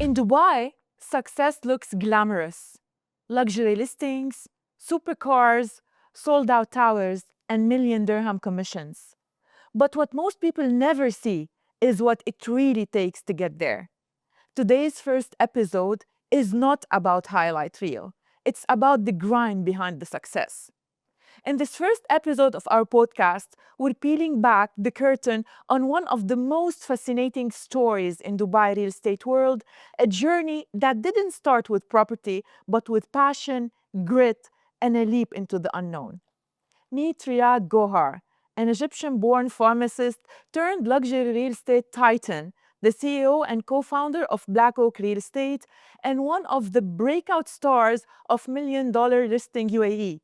In Dubai, success looks glamorous. Luxury listings, supercars, sold out towers, and million dirham commissions. But what most people never see is what it really takes to get there. Today's first episode is not about highlight reel. It's about the grind behind the success. In this first episode of our podcast, we're peeling back the curtain on one of the most fascinating stories in Dubai real estate world, a journey that didn't start with property, but with passion, grit, and a leap into the unknown. Meet Riad Gohar, an Egyptian-born pharmacist turned luxury real estate titan, the CEO and co-founder of Black Oak Real Estate, and one of the breakout stars of million-dollar listing UAE.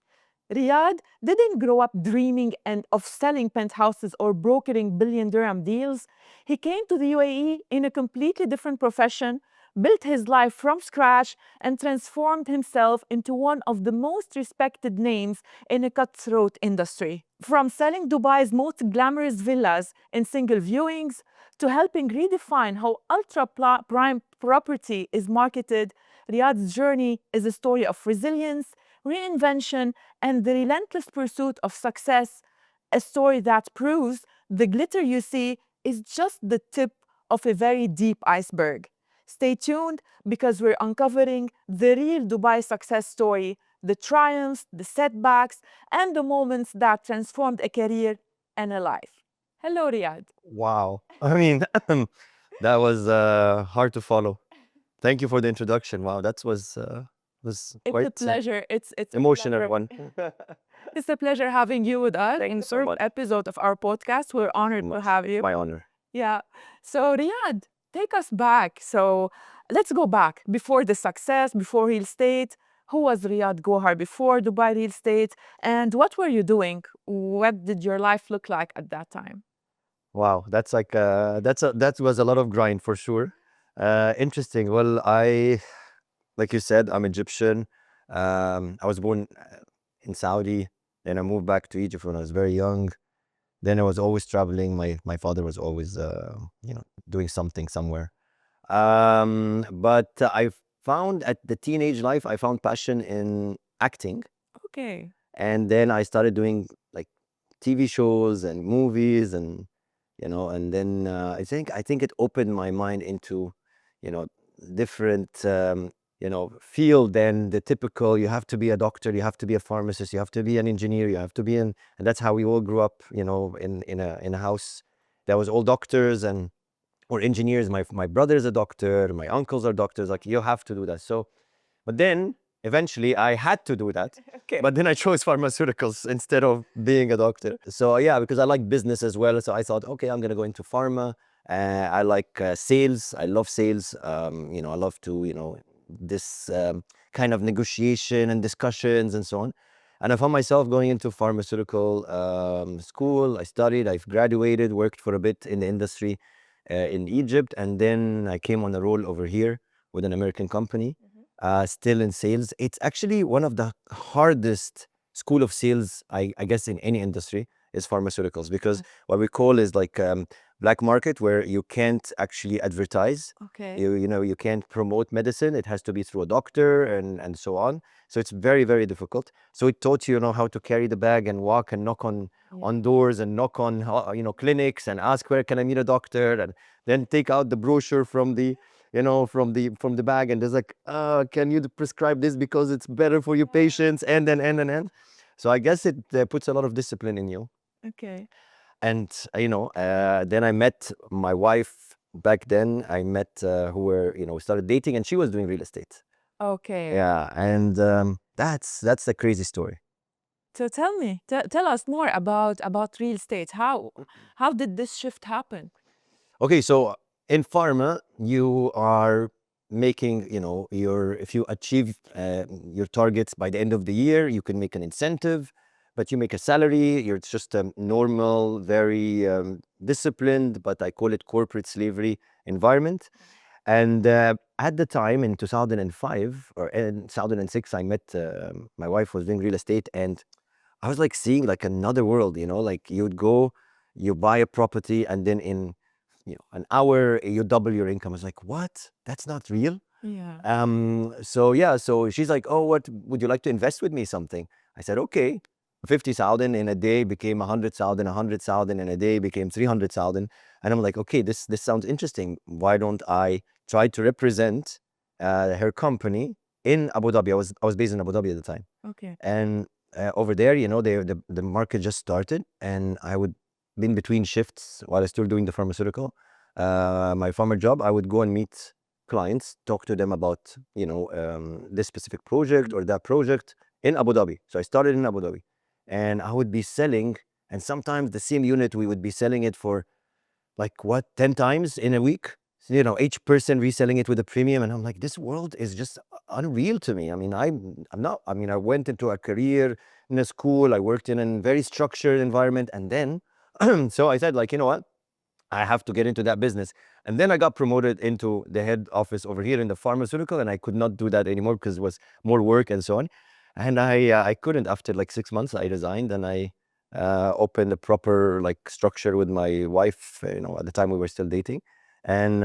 Riyadh didn't grow up dreaming of selling penthouses or brokering billion dirham deals. He came to the UAE in a completely different profession, built his life from scratch, and transformed himself into one of the most respected names in a cutthroat industry. From selling Dubai's most glamorous villas in single viewings to helping redefine how ultra-prime property is marketed, Riyadh's journey is a story of resilience, reinvention, and the relentless pursuit of success, a story that proves the glitter you see is just the tip of a very deep iceberg. Stay tuned because we're uncovering the real Dubai success story, the triumphs, the setbacks, and the moments that transformed a career and a life. Hello, Riyad. Wow. I mean, that was hard to follow. Thank you for the introduction. Wow, that was It's quite a pleasure. It's a emotional pleasure. one. It's a pleasure having you with us Thank in you the so first much. episode of our podcast. We're honored to Much. have you. My honor. Yeah. So, Riyad, take us back. So, let's go back before the success, before real estate. Who was Riyad Gohar before Dubai real estate? And what were you doing? What did your life look like at that time? Wow, that's like that was a lot of grind for sure. Interesting. Well, like you said, I'm Egyptian. I was born in Saudi, then I moved back to Egypt when I was very young. Then I was always traveling. My father was always doing something somewhere. But I found at the teenage life, I found passion in acting, Okay. and then I started doing like TV shows and movies, and then I think it opened my mind into, you know, different field than the typical. You have to be a doctor, you have to be a pharmacist, you have to be an engineer, you have to be an, and that's how we all grew up, in a house that was all doctors and or engineers. My brother is a doctor, my uncles are doctors. Like, you have to do that. So, but then eventually I had to do that. Okay. But then I chose pharmaceuticals instead of being a doctor. So yeah, because I like business as well. So I thought, okay, I'm gonna go into pharma. I like sales. I love sales. I love to, this kind of negotiation and discussions and so on. And I found myself going into pharmaceutical school. I studied. I've graduated. Worked for a bit in the industry in Egypt, and then I came on a role over here with an American company, still in sales. It's actually one of the hardest school of sales, I guess, in any industry is pharmaceuticals, because what we call is like black market, where you can't actually advertise. Okay. You can't promote medicine. It has to be through a doctor and so on. So it's very, very difficult. So it taught you, how to carry the bag and walk and knock on doors and knock on clinics and ask, where can I meet a doctor, and then take out the brochure from the from the bag, and there's like, can you prescribe this because it's better for your patients, and then and. So I guess it puts a lot of discipline in you. Okay. And then I met my wife. Back then I met who were we started dating, and she was doing real estate. Okay. Yeah, and that's a crazy story. So tell me, tell us more about real estate. How did this shift happen? Okay, so in pharma, you are making, if you achieve your targets by the end of the year, you can make an incentive, but you make a salary. It's just a normal, very disciplined, but I call it corporate slavery environment. And at the time in 2005 or in 2006, I met my wife was doing real estate, and I was like seeing like another world, like you'd go, you buy a property, and then in an hour, you double your income. I was like, what? That's not real. Yeah. So she's like, oh, what would you like to invest with me something? I said, okay. 50,000 in a day became 100,000, 100,000 in a day became 300,000. And I'm like, okay, this sounds interesting. Why don't I try to represent her company in Abu Dhabi? I was based in Abu Dhabi at the time. Okay. And over there, the market just started, and I would be in between shifts while I was still doing the pharmaceutical, my farmer job. I would go and meet clients, talk to them about this specific project or that project in Abu Dhabi. So I started in Abu Dhabi, and I would be selling, and sometimes the same unit we would be selling it for like what 10 times in a week. So, each person reselling it with a premium, and I'm like, this world is just unreal to me. I mean, I'm not. I mean, I went into a career in a school. I worked in a very structured environment, and then so I said, like, you know what? I have to get into that business. And then I got promoted into the head office over here in the pharmaceutical, and I could not do that anymore because it was more work and so on. And I couldn't. After like 6 months, I resigned, and I opened a proper like structure with my wife. At the time we were still dating, and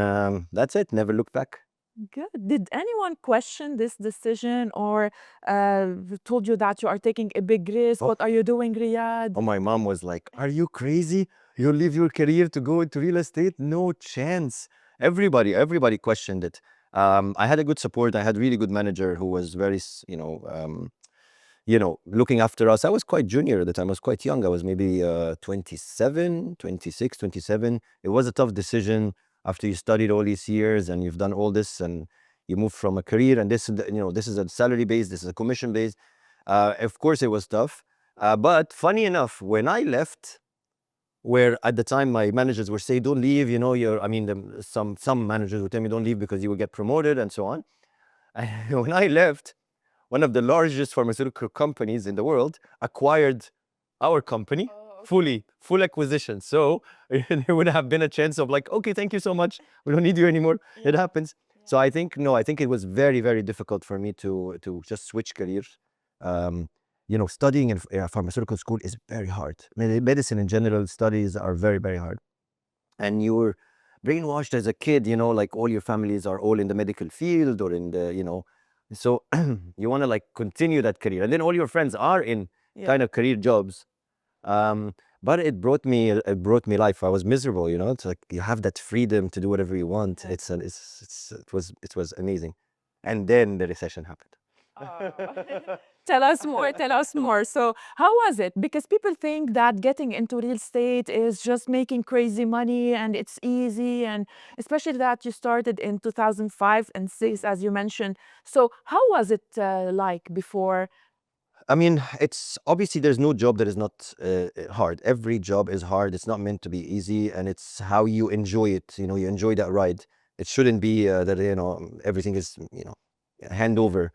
that's it. Never looked back. Good. Did anyone question this decision or told you that you are taking a big risk? Oh, What are you doing, Riyadh? oh, my mom was like, "Are you crazy? You leave your career to go into real estate? No chance." Everybody questioned it. I had a good support. I had really good manager who was very, looking after us. I was quite junior at the time. I was quite young. I was maybe 27, 26, 27. It was a tough decision after you studied all these years and you've done all this and you move from a career, and this is a salary based, this is a commission based. Of course, it was tough. But funny enough, when I left, where at the time my managers were saying, "Don't leave," some managers would tell me, "Don't leave because you will get promoted," and so on. When I left, one of the largest pharmaceutical companies in the world acquired our company full acquisition. So there would have been a chance of like, okay, thank you so much. We don't need you anymore. It happens. So I think, no, I think it was very, very difficult for me to just switch careers. Studying in a pharmaceutical school is very hard. Medicine in general, studies are very, very hard. And you're brainwashed as a kid, like all your families are all in the medical field or in the. So you want to like continue that career, and then all your friends are in kind of career jobs. But it brought me life. I was miserable. It's like you have that freedom to do whatever you want. It was amazing, and then the recession happened. Tell us more, tell us more. So, how was it? Because people think that getting into real estate is just making crazy money and it's easy, and especially that you started in 2005 and 6, as you mentioned. So, how was it like before? I mean, it's obviously there's no job that is not hard. Every job is hard. It's not meant to be easy, and it's how you enjoy it. You enjoy that ride. It shouldn't be that everything is hand over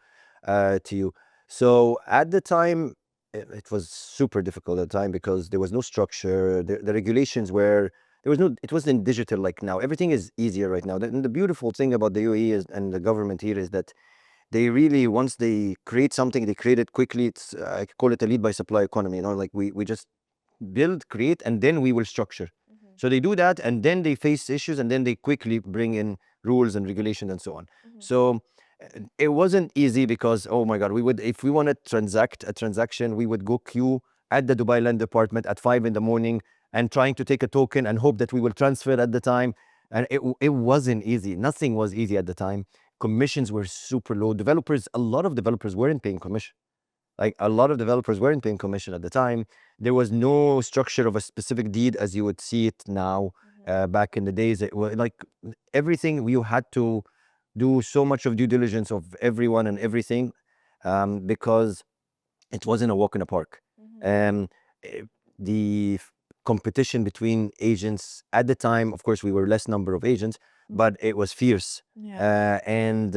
to you. So at the time, it was super difficult at the time because there was no structure. The regulations were there was no. It wasn't digital like now. Everything is easier right now. And the beautiful thing about the UAE is and the government here is that they really, once they create something, they create it quickly. It's I call it a lead by supply economy. Like we just build, create, and then we will structure. So they do that, and then they face issues, and then they quickly bring in rules and regulations and so on. So it wasn't easy because, oh my God, if we want to transact a transaction, we would go queue at the Dubai Land Department at 5 in the morning and trying to take a token and hope that we will transfer at the time. And it wasn't easy. Nothing was easy at the time. Commissions were super low. A lot of developers weren't paying commission. Like a lot of developers weren't paying commission at the time. There was no structure of a specific deed as you would see it now. Back in the days, it was like everything you had to do so much of due diligence of everyone and everything, because it wasn't a walk in the park. Um, eh, the competition between agents at the time, of course, we were less number of agents, but it was fierce. And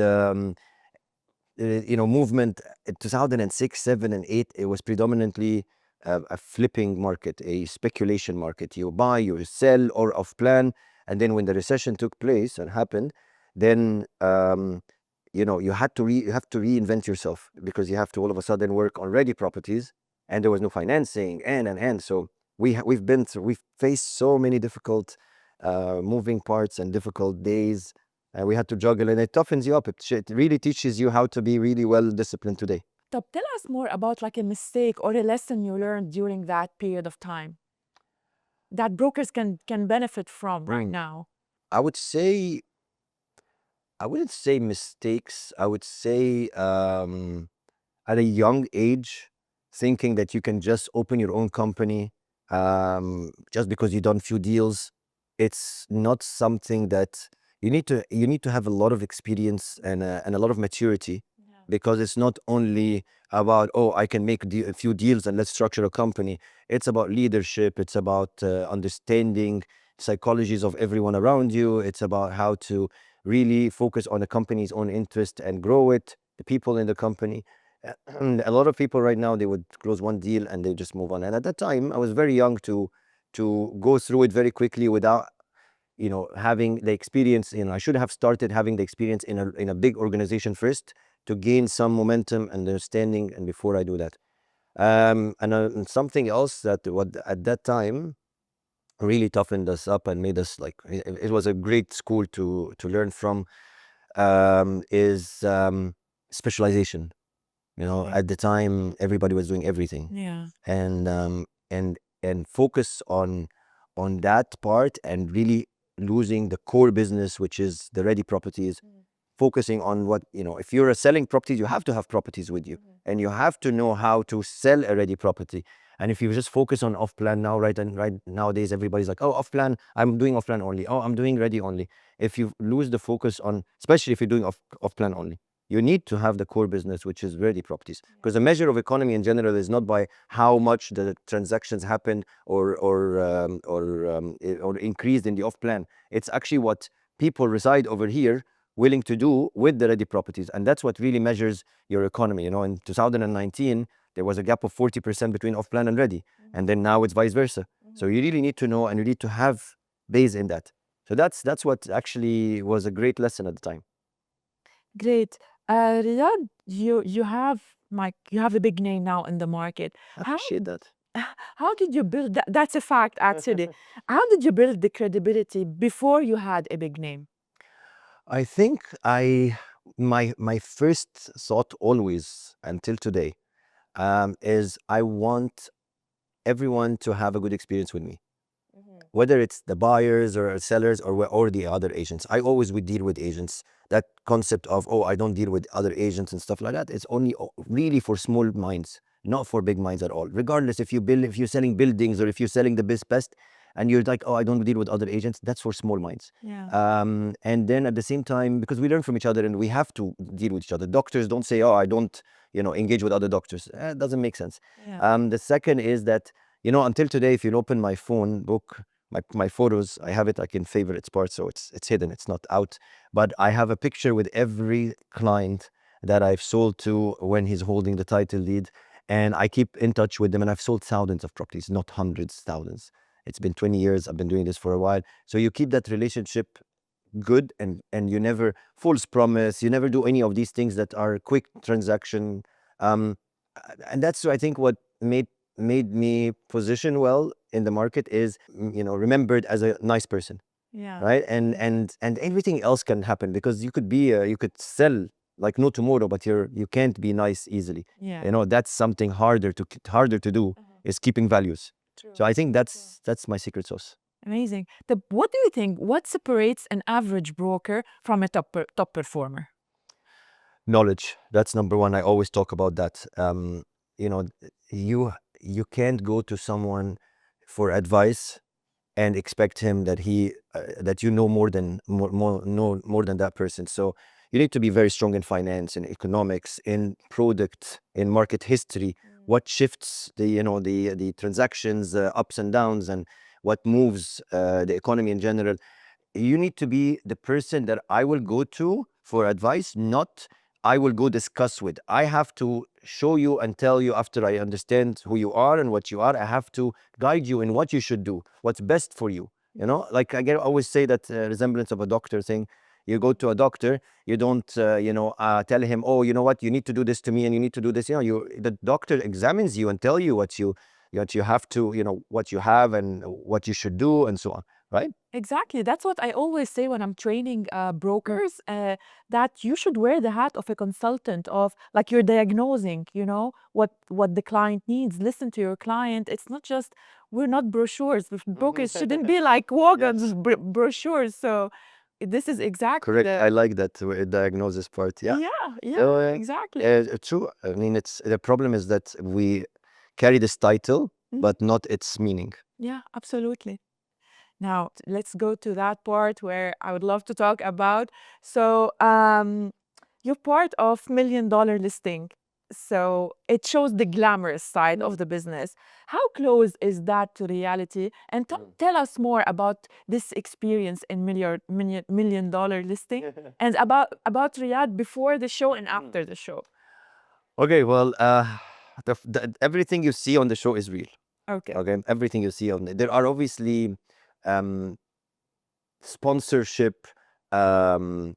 movement in 2006, 7, and 8, it was predominantly a flipping market, a speculation market. You buy, you sell, or off plan. And then when the recession took place and happened, then you have to reinvent yourself because you have to all of a sudden work on ready properties, and there was no financing and. So we've faced so many difficult moving parts and difficult days. We had to juggle, and it toughens you up. It really teaches you how to be really well disciplined today. طب tell us more about like a mistake or a lesson you learned during that period of time that brokers can benefit from right now. I would say, I wouldn't say mistakes. I would say at a young age, thinking that you can just open your own company just because you've done few deals. It's not something that you need to have a lot of experience and a lot of maturity, because it's not only about, oh, I can make a few deals and let's structure a company. It's about leadership. It's about understanding psychologies of everyone around you. It's about how to really focus on the company's own interest and grow it, the people in the company. A lot of people right now, they would close one deal and they just move on. And at that time, I was very young to go through it very quickly without having the experience. I should have started having the experience in a big organization first to gain some momentum and understanding, and before I do that. And something else that what at that time really toughened us up and made us like it was a great school to learn from, is specialization. Okay. At the time, everybody was doing everything, Yeah. and focus on that part, and really losing the core business, which is the ready properties. Focusing on what, if you're selling properties, you have to have properties with you, and you have to know how to sell a ready property. And if you just focus on off plan now, right, and right nowadays, everybody's like, oh, off plan, I'm doing off plan only. Oh, I'm doing ready only. If you lose the focus on, especially if you're doing off plan only, you need to have the core business, which is ready properties, because the measure of economy in general is not by how much the transactions happened or increased in the off plan. It's actually what people reside over here willing to do with the ready properties, and that's what really measures your economy. In 2019, there was a gap of 40% between off plan and ready, and then now it's vice versa. So you really need to know, and you need to have base in that. So that's what actually was a great lesson at the time. Great. Riyad, you have you have a big name now in the market. I How appreciate that. how did you build that? That's a fact, actually. How did you build the credibility before you had a big name? I think my first thought always until today is I want everyone to have a good experience with me, whether it's the buyers or sellers or the other agents. I always would deal with agents. That concept of, oh, I don't deal with other agents and stuff like that, it's only really for small minds, not for big minds at all. Regardless if you're selling buildings or if you're selling the best, and you're like, oh, I don't deal with other agents, that's for small minds. Yeah. And then at the same time, because we learn from each other and we have to deal with each other. Doctors don't say, oh, I don't engage with other doctors. It doesn't make sense. Yeah. The second is that, until today, if you open my phone book, my photos, I have it like in favorite spots, so it's hidden, it's not out. But I have a picture with every client that I've sold to when he's holding the title deed, and I keep in touch with them. And I've sold thousands of properties, not hundreds, thousands. It's been 20 years. I've been doing this for a while, so you keep that relationship good, and you never false promise. You never do any of these things that are quick transaction. Um, and that's, I think, what made me position well in the market is, remembered as a nice person, Yeah. right? And everything else can happen, because you could sell like no tomorrow, but you can't be nice easily. Yeah. That's something harder to do, is keeping values. So I think that's my secret sauce. Amazing. What do you think? What separates an average broker from a top performer? Knowledge. That's number one. I always talk about that. You know, you can't go to someone for advice and expect him that you know more than that person. So you need to be very strong in finance, in economics, in product, in market history. What shifts the transactions, ups and downs, and what moves the economy in general. You need to be the person that I will go to for advice, not I will go discuss with. I have to show you and tell you after I understand who you are and what you are. I have to guide you in what you should do, what's best for you. Like always say that resemblance of a doctor thing. You go to a doctor, you don't, tell him, oh, you know what, you need to do this to me and you need to do this. The doctor examines you and tell you what you have to, what you have and what you should do and so on. right? Exactly. That's what I always say when I'm training brokers, that you should wear the hat of a consultant, of like you're diagnosing, what the client needs. Listen to your client. It's not just, we're not brochures. Brokers shouldn't be like wagons, brochures. So this is exactly Correct. I like that diagnosis part. Yeah. yeah, So, exactly. true. I mean, it's the problem is that we carry this title, but not its meaning. Yeah, absolutely. Now, let's go to that part where I would love to talk about. So, you're part of $1 million listing. So, it shows the glamorous side of the business. How close is that to reality? And tell us more about this experience in $1 million listing and about Riyadh before the show and after the show. Okay, well, everything you see on the show is real. Okay. Okay, everything you see there are obviously um, sponsorship and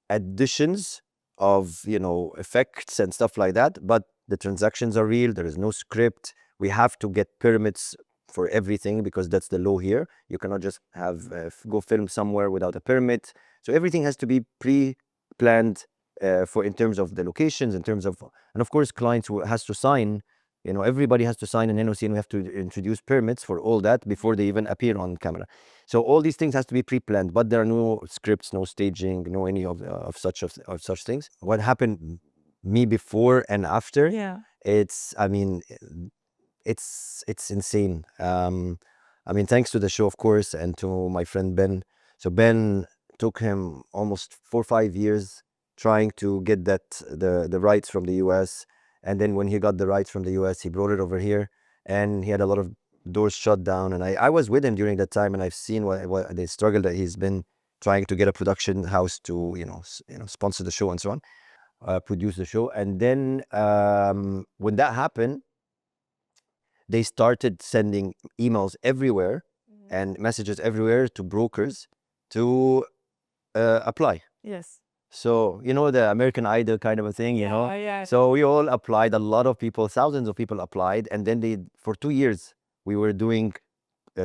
additions of effects and stuff like that, but the transactions are real. There is no script. We have to get permits for everything because that's the law here. You cannot just have go film somewhere without a permit. So everything has to be pre-planned for in terms of the locations, in terms of, and of course clients has to sign. Everybody has to sign an NOC, and we have to introduce permits for all that before they even appear on camera. So all these things has to be pre-planned, but there are no scripts, no staging, no any of such things. What happened me before and after? Yeah. I mean, it's insane. I mean, thanks to the show, of course, and to my friend Ben. So Ben took him almost 4 or 5 years trying to get the rights from the US. And then when he got the rights from the US, he brought it over here, and he had a lot of doors shut down. And I was with him during that time, and I've seen what the struggle that he's been trying to get a production house to sponsor the show and so on, produce the show. And then when that happened, they started sending emails everywhere and messages everywhere to brokers to apply. Yes. So, the American Idol kind of a thing, Yeah. So we all applied. A lot of people, thousands of people applied. And then for 2 years, we were doing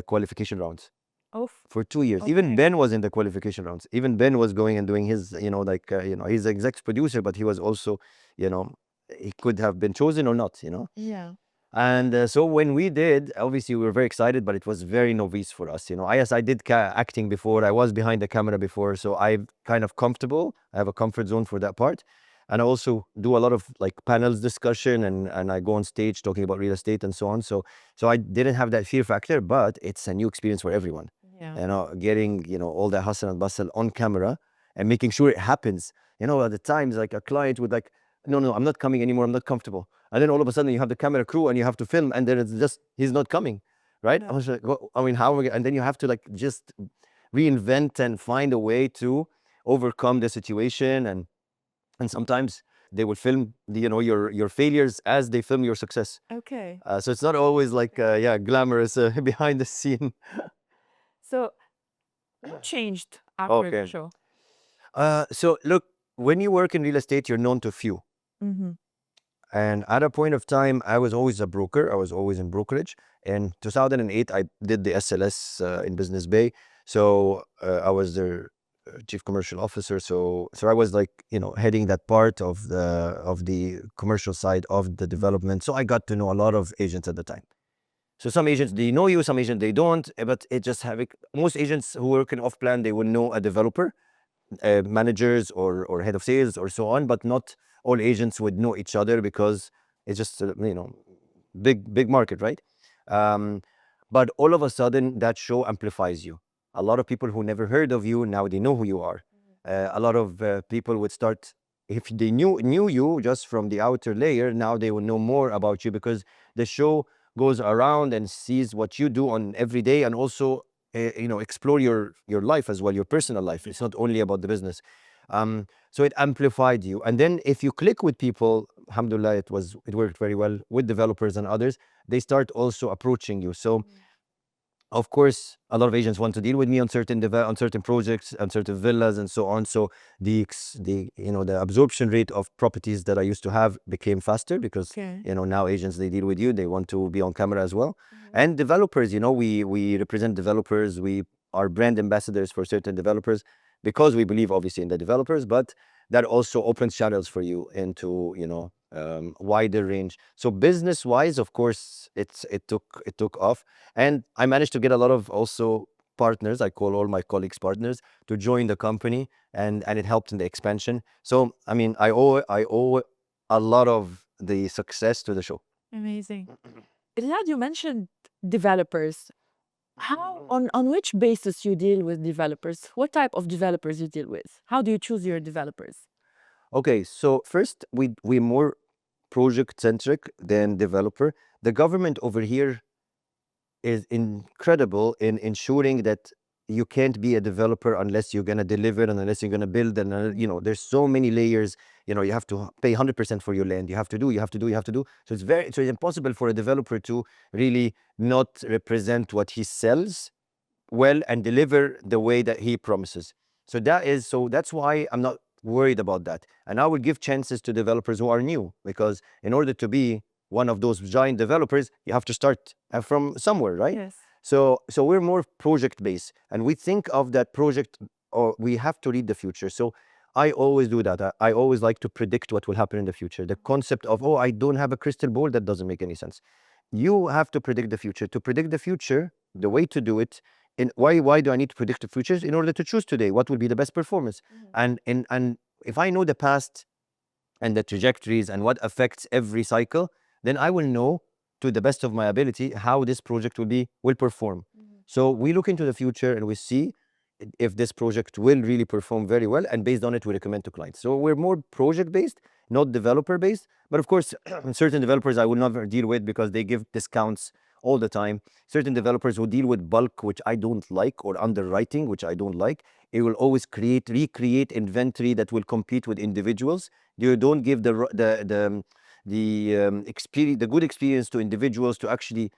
qualification rounds. Oh, For 2 years. Even okay. Ben was in the qualification rounds. Even Ben was going and doing his, he's exec producer, but he was also, he could have been chosen or not, Yeah. And so when we did, obviously we were very excited, but it was very novice for us. I did acting before. I was behind the camera before, so I'm kind of comfortable. I have a comfort zone for that part. And I also do a lot of like panels discussion, and I go on stage talking about real estate and so on. So I didn't have that fear factor, but it's a new experience for everyone. Yeah. Getting, all that hustle and bustle on camera and making sure it happens. At the times, like a client would like, no, I'm not coming anymore. I'm not comfortable. And then all of a sudden you have the camera crew and you have to film, and then it's just, he's not coming, right? I was like, I mean, how are we? And then you have to like just reinvent and find a way to overcome the situation. And sometimes they will film your failures as they film your success. Okay. So it's not always like glamorous behind the scene. So what changed after the Okay. show? So look, when you work in real estate, you're known to few. And at a point of time, I was always a broker. I was always in brokerage. In 2008, I did the SLS in Business Bay. So I was their chief commercial officer. So I was like, heading that part of the commercial side of the development. So I got to know a lot of agents at the time. So some agents, they know you, some agents, they don't. But it just most agents who work in off plan, they will know a developer, managers or head of sales or so on, but not all agents would know each other because it's just big market, right? But all of a sudden that show amplifies you. A lot of people who never heard of you, now they know who you are. A lot of people would start, if they knew you just from the outer layer, now they will know more about you because the show goes around and sees what you do on every day, and also explore your life as well, your personal life. It's not only about the business. So it amplified you. And then if you click with people, alhamdulillah, it worked very well with developers and others. They start also approaching you. So Of course, a lot of agents want to deal with me on on certain projects, on certain villas, and so on. So the absorption rate of properties that I used to have became faster because Okay. now agents, they deal with you. They want to be on camera as well. And developers, we represent developers. We are brand ambassadors for certain developers because we believe obviously in the developers, but that also opens channels for you into wider range. So business wise, of course, it took off, and I managed to get a lot of also partners. I call all my colleagues partners to join the company, and it helped in the expansion. So I mean, I owe a lot of the success to the show. Amazing. Riyad, you mentioned developers. How, on which basis you deal with developers? What type of developers you deal with? How do you choose your developers? Okay, so first we more project centric than developer. The government over here is incredible in ensuring that you can't be a developer unless you're going to deliver and unless you're going to build, and there's so many layers. You have to pay 100% for your land. You have to do. So it's impossible for a developer to really not represent what he sells well and deliver the way that he promises. So that's why I'm not worried about that. And I will give chances to developers who are new, because in order to be one of those giant developers, you have to start from somewhere, right? Yes. So we're more project based, and we think of that project, or we have to read the future. So I always do that. I always like to predict what will happen in the future. The concept of, oh, I don't have a crystal ball, that doesn't make any sense. You have to predict the future. To predict the future, the way to do it, why do I need to predict the futures? In order to choose today what will be the best performance. And if I know the past and the trajectories and what affects every cycle, then I will know to the best of my ability how this project will perform. So we look into the future and we see if this project will really perform very well, and based on it we recommend to clients. So we're more project based, not developer based. But of course, certain developers I will never deal with because they give discounts all the time. Certain developers who deal with bulk, which I don't like, or underwriting, which I don't like. It will always recreate inventory that will compete with individuals. You don't give the good experience to individuals to actually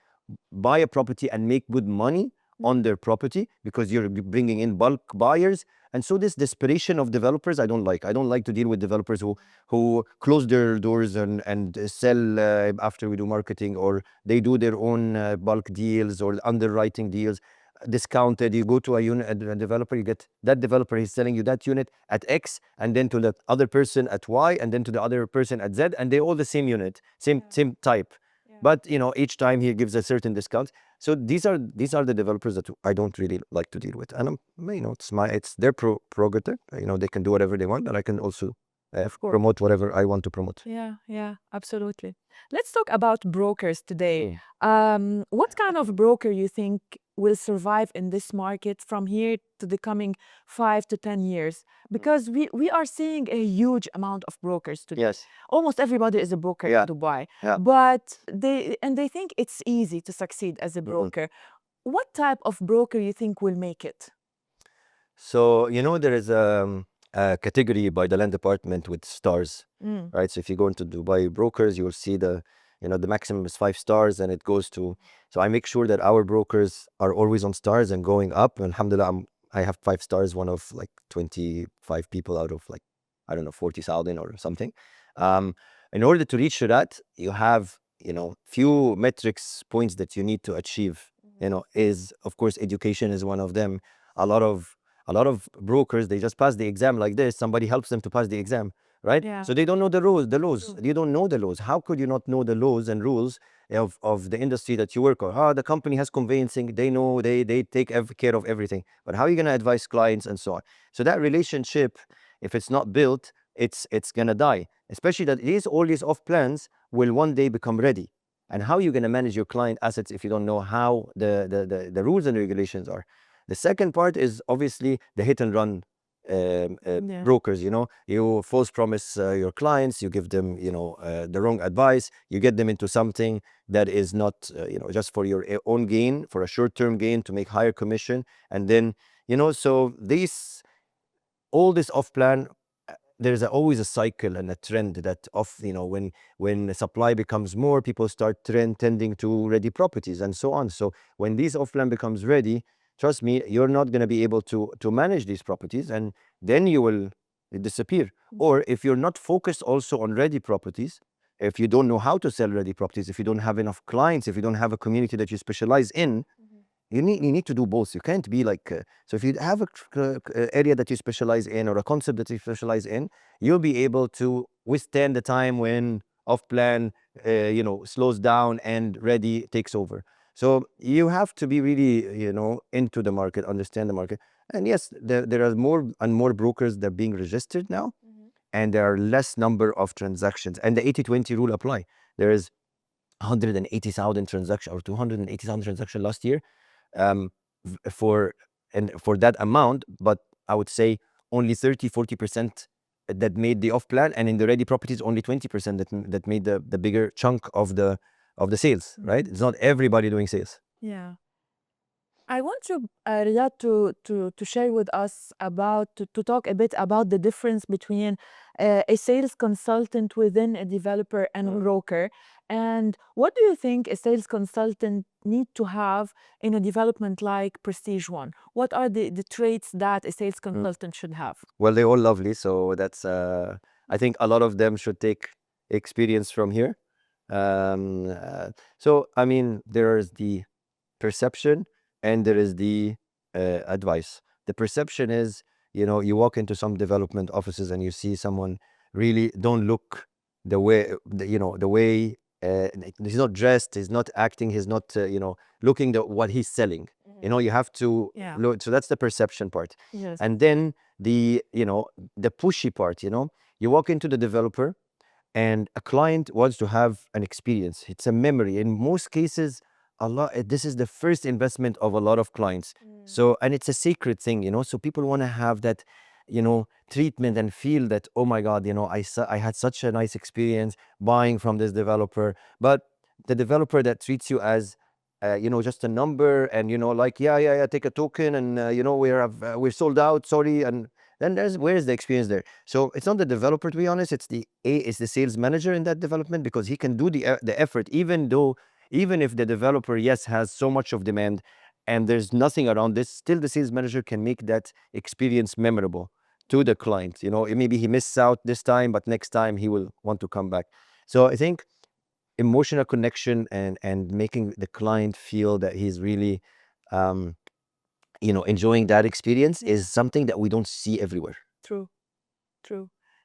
buy a property and make good money on their property, because you're bringing in bulk buyers. And so this desperation of developers, I don't like. I don't like to deal with developers who close their doors and sell after we do marketing, or they do their own bulk deals or underwriting deals, discounted. You go to a developer, you get that developer, he's selling you that unit at X, and then to that other person at Y, and then to the other person at Z, and they're all the same unit, same type. But each time he gives a certain discount. So these are the developers that I don't really like to deal with. And it's their prerogative. They can do whatever they want, but I can also course. promote whatever I want to promote. Yeah, absolutely. Let's talk about brokers today. What kind of broker you think will survive in this market from here to the coming 5 to 10 years? Because we are seeing a huge amount of brokers today. Yes. Almost everybody is a broker Yeah. in Dubai. Yeah. But they think it's easy to succeed as a broker. What type of broker you think will make it? So there is a category by the land department with stars, right? So if you go into Dubai brokers, you will see the maximum is 5 stars, and it goes to. So I make sure that our brokers are always on stars and going up. And alhamdulillah, I have 5 stars, one of like 25 people out of like, I don't know, 40,000 or something. In order to reach to that, you have few metrics points that you need to achieve. Is, of course, education is one of them. A lot of brokers, they just pass the exam like this. Somebody helps them to pass the exam, right? Yeah. So they don't know the rules. True. You don't know the laws. How could you not know the laws and rules of the industry that you work on? The company has conveyancing. They know, they take care of everything. But how are you going to advise clients and so on? So that relationship, if it's not built, it's going to die. Especially that all these off plans will one day become ready. And how are you going to manage your client assets if you don't know how the rules and regulations are? The second part is obviously the hit and run brokers. You false promise your clients, you give them the wrong advice, you get them into something that is not just for your own gain, for a short-term gain, to make higher commission. And then so all this off plan, there's always a cycle and a trend that when supply becomes more, people start tending to ready properties and so on. So when these off-plan becomes ready, trust me, you're not going to be able to manage these properties, and then you will disappear. Or if you're not focused also on ready properties, if you don't know how to sell ready properties, if you don't have enough clients, if you don't have a community that you specialize in, you need to do both. You can't be like so if you have a area that you specialize in, or a concept that you specialize in, you'll be able to withstand the time when off plan slows down and ready takes over. So you have to be really into the market, understand the market. And yes, there are more and more brokers that are being registered now, and there are less number of transactions, and the 80/20 rule apply. There is 180,000 transactions or 280,000 transactions last year, um, for that amount, but I would say only 30-40% that made the off plan, and in the ready properties only 20% that made the bigger chunk of the sales, right? It's not everybody doing sales. Yeah. I want you, Riyad, to share with us to talk a bit about the difference between a sales consultant within a developer and a broker. And what do you think a sales consultant need to have in a development like Prestige One? What are the traits that a sales consultant should have? Well, they're all lovely, so that's I think a lot of them should take experience from here. So I mean, there is the perception and there is the advice. The perception is, you walk into some development offices and you see someone really don't look the way, the way he's not dressed, he's not acting, he's not, looking what he's selling. You have to Yeah. look. So that's the perception part. Yes. And then the pushy part. You walk into the developer, and a client wants to have an experience. It's a memory. In most cases, this is the first investment of a lot of clients. So, and it's a sacred thing. So people want to have that, treatment and feel that, oh my God, I had such a nice experience buying from this developer. But the developer that treats you as just a number, and like, yeah, take a token, and we're sold out, sorry, and then where's the experience there? So it's not the developer, to be honest. It's the sales manager in that development, because he can do the effort, even if the developer, yes, has so much of demand and there's nothing around this, still the sales manager can make that experience memorable to the client. Maybe he missed out this time, but next time he will want to come back. So I think emotional connection and making the client feel that he's really enjoying that experience is something that we don't see everywhere. True.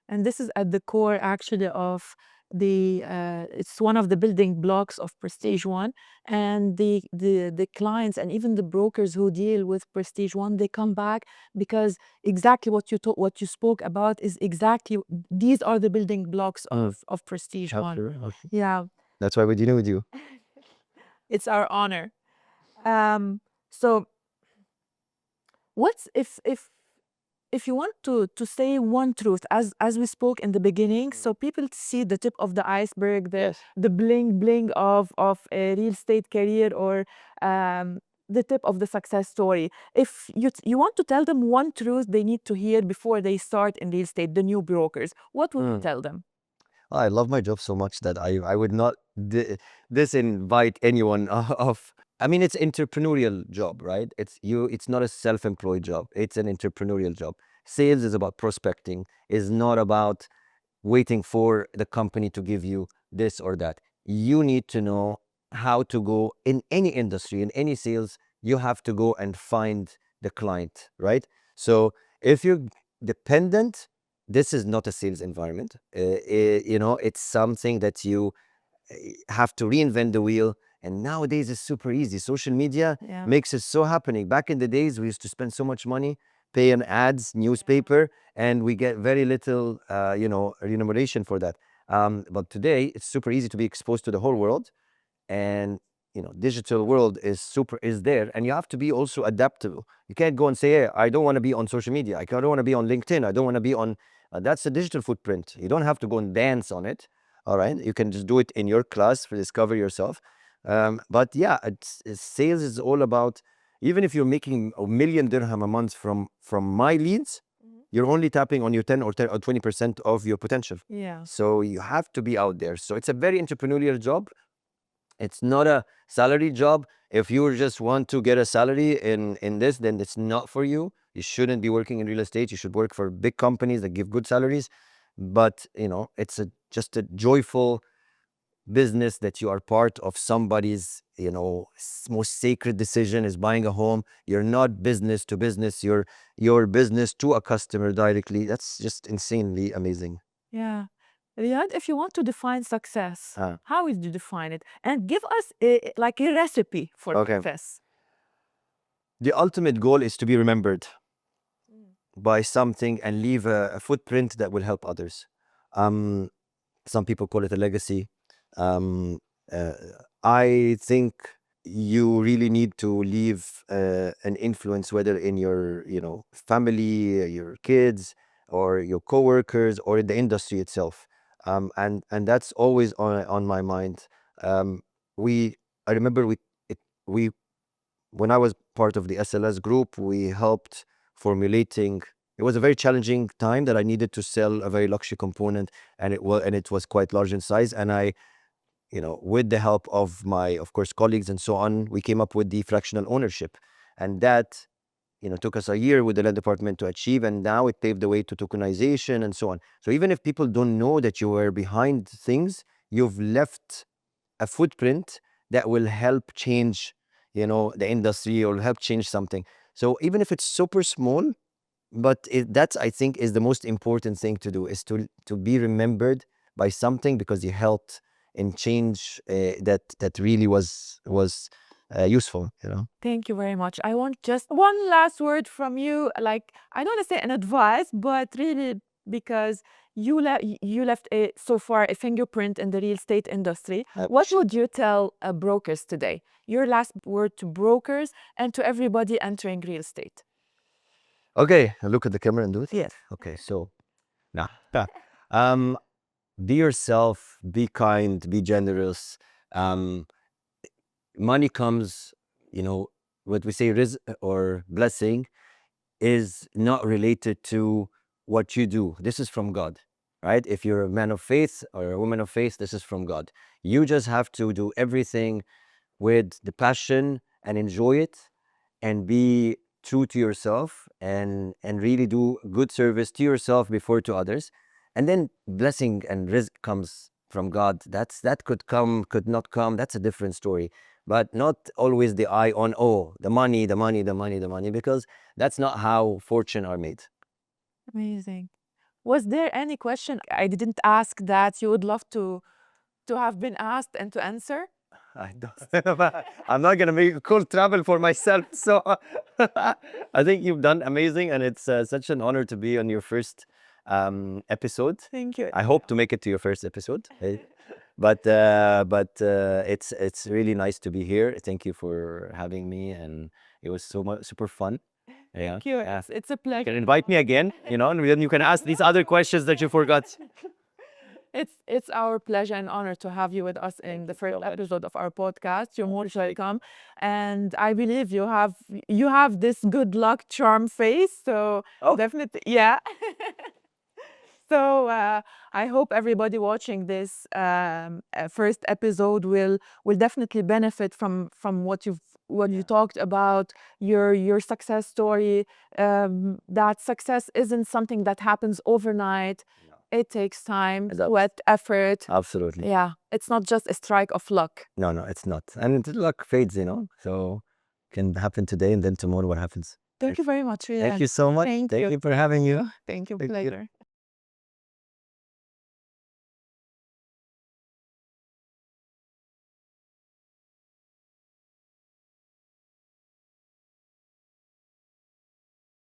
And this is at the core actually of it's one of the building blocks of Prestige One. And the clients and even the brokers who deal with Prestige One, they come back because exactly what you spoke about is exactly, these are the building blocks of Prestige One. Absolutely. Yeah, That's why we're dealing with you. it's our honor. So what's if you want to say one truth, as we spoke in the beginning, so people see the tip of the iceberg, the bling of a real estate career, or the tip of the success story. If you want to tell them one truth they need to hear before they start in real estate, the new brokers, what would you tell them? I love my job so much that I would not disinvite anyone of. I mean, it's entrepreneurial job, right? It's not a self-employed job. It's an entrepreneurial job. Sales is about prospecting. Is not about waiting for the company to give you this or that. You need to know how to go in any industry, in any sales. You have to go and find the client, right? So if you're dependent, this is not a sales environment. It's something that you have to reinvent the wheel. And nowadays it's super easy. Social media makes it so happening. Back in the days, we used to spend so much money paying ads, newspaper, and we get very little, remuneration for that. But today it's super easy to be exposed to the whole world, and digital world is there, and you have to be also adaptable. You can't go and say, hey, I don't want to be on social media. I don't want to be on LinkedIn. I don't want to be on. That's a digital footprint. You don't have to go and dance on it. All right, you can just do it in your class for discover yourself. But yeah, sales is all about, even if you're making $1 million dirham a month from my leads, you're only tapping on your 10 or 20% of your potential. Yeah. So you have to be out there. So it's a very entrepreneurial job. It's not a salary job. If you just want to get a salary in this, then it's not for you. You shouldn't be working in real estate. You should work for big companies that give good salaries. But it's just a joyful business that you are part of somebody's most sacred decision is buying a home. You're not business to business, you're business to a customer directly. That's just insanely amazing. Yeah. Riyad, if you want to define success, Ah, how would you define it? And give us like a recipe for okay. success. The ultimate goal is to be remembered Mm. by something and leave a footprint that will help others. Some people call it a legacy. Uh, I think you really need to leave an influence, whether in your family, your kids, or your coworkers, or in the industry itself. And that's always on my mind. Um, I remember we when I was part of the SLS group, we helped formulating. It was a very challenging time that I needed to sell a very luxury component, and it was quite large in size. And I, with the help of my, of course, colleagues and so on, we came up with the fractional ownership, and that took us a year with the land department to achieve, and now it paved the way to tokenization and so on. So even if people don't know that you were behind things, you've left a footprint that will help change the industry, or help change something. So even if it's super small, but that's, I think, is the most important thing to do, is to be remembered by something, because you helped in change that really was useful. Thank you very much. I want just one last word from you. Like, I don't want to say an advice, but really, because you left so far a fingerprint in the real estate industry. What would you tell brokers today? Your last word to brokers and to everybody entering real estate. Okay, look at the camera and do it. Yes. Okay, so now, be yourself, be kind, be generous. Money comes, what we say, rizq or blessing, is not related to what you do. This is from God, right? If you're a man of faith or a woman of faith, this is from God. You just have to do everything with the passion and enjoy it, and be true to yourself, and really do good service to yourself before to others. And then blessing and rizq comes from God. That could come, could not come. That's a different story. But not always the eye on, the money, the money, the money, the money, because that's not how fortune are made. Amazing. Was there any question I didn't ask that you would love to have been asked and to answer? I don't. I'm not gonna make a cool travel for myself. So I think you've done amazing, and it's such an honor to be on your first episode. Thank you. I hope to make it to your first episode. But it's really nice to be here. Thank you for having me, and it was super fun. Yeah. Thank you. It's a You pleasure. can invite me again, and then you can ask these other questions that you forgot. It's our pleasure and honor to have you with us in the first episode of our podcast. You're most welcome, and I believe you have this good luck charm face. So definitely, yeah. So I hope everybody watching this first episode will definitely benefit from what you talked about, your success story. That success isn't something that happens overnight. It takes time, sweat, effort. Absolutely. Yeah, it's not just a strike of luck. No, it's not. And luck fades, so can happen today, and then tomorrow what happens. Thank you very much, Riad. Thank you so much. Thank Thank you. you for having you. Thank you, Thank you. pleasure.